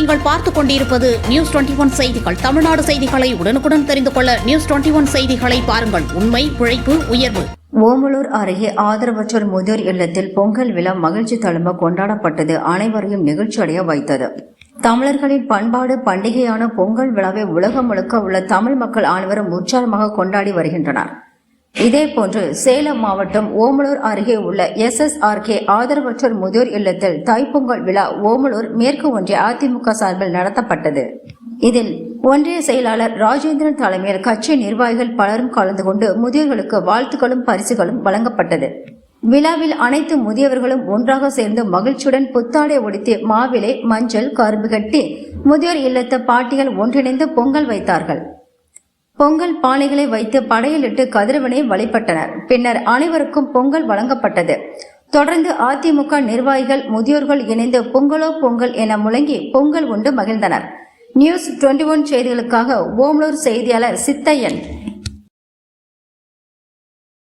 நீங்கள் பார்த்துக் கொண்டிருப்பது நியூஸ் 21 செய்திகள். தமிழ்நாடு செய்திகளை உடனுக்குடன் தெரிந்து கொள்ள நியூஸ் 21 செய்திகளை பாருங்கள். உண்மை, உழைப்பு, உயர்வு. ஓமலூர் அருகே ஆதரவற்றோர் முதியோர் இல்லத்தில் பொங்கல் விழா மகிழ்ச்சி தழும்ப கொண்டாடப்பட்டது. அனைவரையும் நிகழ்ச்சியடைய வைத்தது. தமிழர்களின் பண்பாடு பண்டிகையான பொங்கல் விழாவை உலகம் முழுக்க உள்ள தமிழ் மக்கள் அனைவரும் உற்சாகமாக கொண்டாடி வருகின்றனர். இதேபோன்று சேலம் மாவட்டம் ஓமலூர் அருகே உள்ள SSRK ஆதரவற்றோர் முதியோர் இல்லத்தில் தைப்பொங்கல் விழா ஓமலூர் மேற்கு ஒன்றிய அதிமுக சார்பில் நடத்தப்பட்டது. இதில் ஒன்றிய செயலாளர் ராஜேந்திரன் தலைமையில் கட்சி நிர்வாகிகள் பலரும் கலந்து கொண்டு முதியோர்களுக்கு வாழ்த்துக்களும் பரிசுகளும் வழங்கப்பட்டது. விழாவில் அனைத்து முதியவர்களும் ஒன்றாக சேர்ந்து மகிழ்ச்சியுடன் புத்தாடை உடுத்தி மாவிலை, மஞ்சள், கரும்பு கட்டி முதியோர் இல்லத்து பாட்டிகள் ஒன்றிணைந்து பொங்கல் வைத்தார்கள். பொங்கல் பானைகளை வைத்து படையலிட்டு கதிரவனை வழிபட்டனர். பின்னர் அனைவருக்கும் பொங்கல் வழங்கப்பட்டது. தொடர்ந்து அதிமுக நிர்வாகிகள் முதியோர்கள் இணைந்து பொங்கலோ பொங்கல் என முழங்கி பொங்கல் உண்டு மகிழ்ந்தனர். நியூஸ் 21 செய்திகளுக்காக ஓமலூர் செய்தியாளர் சித்தையன்.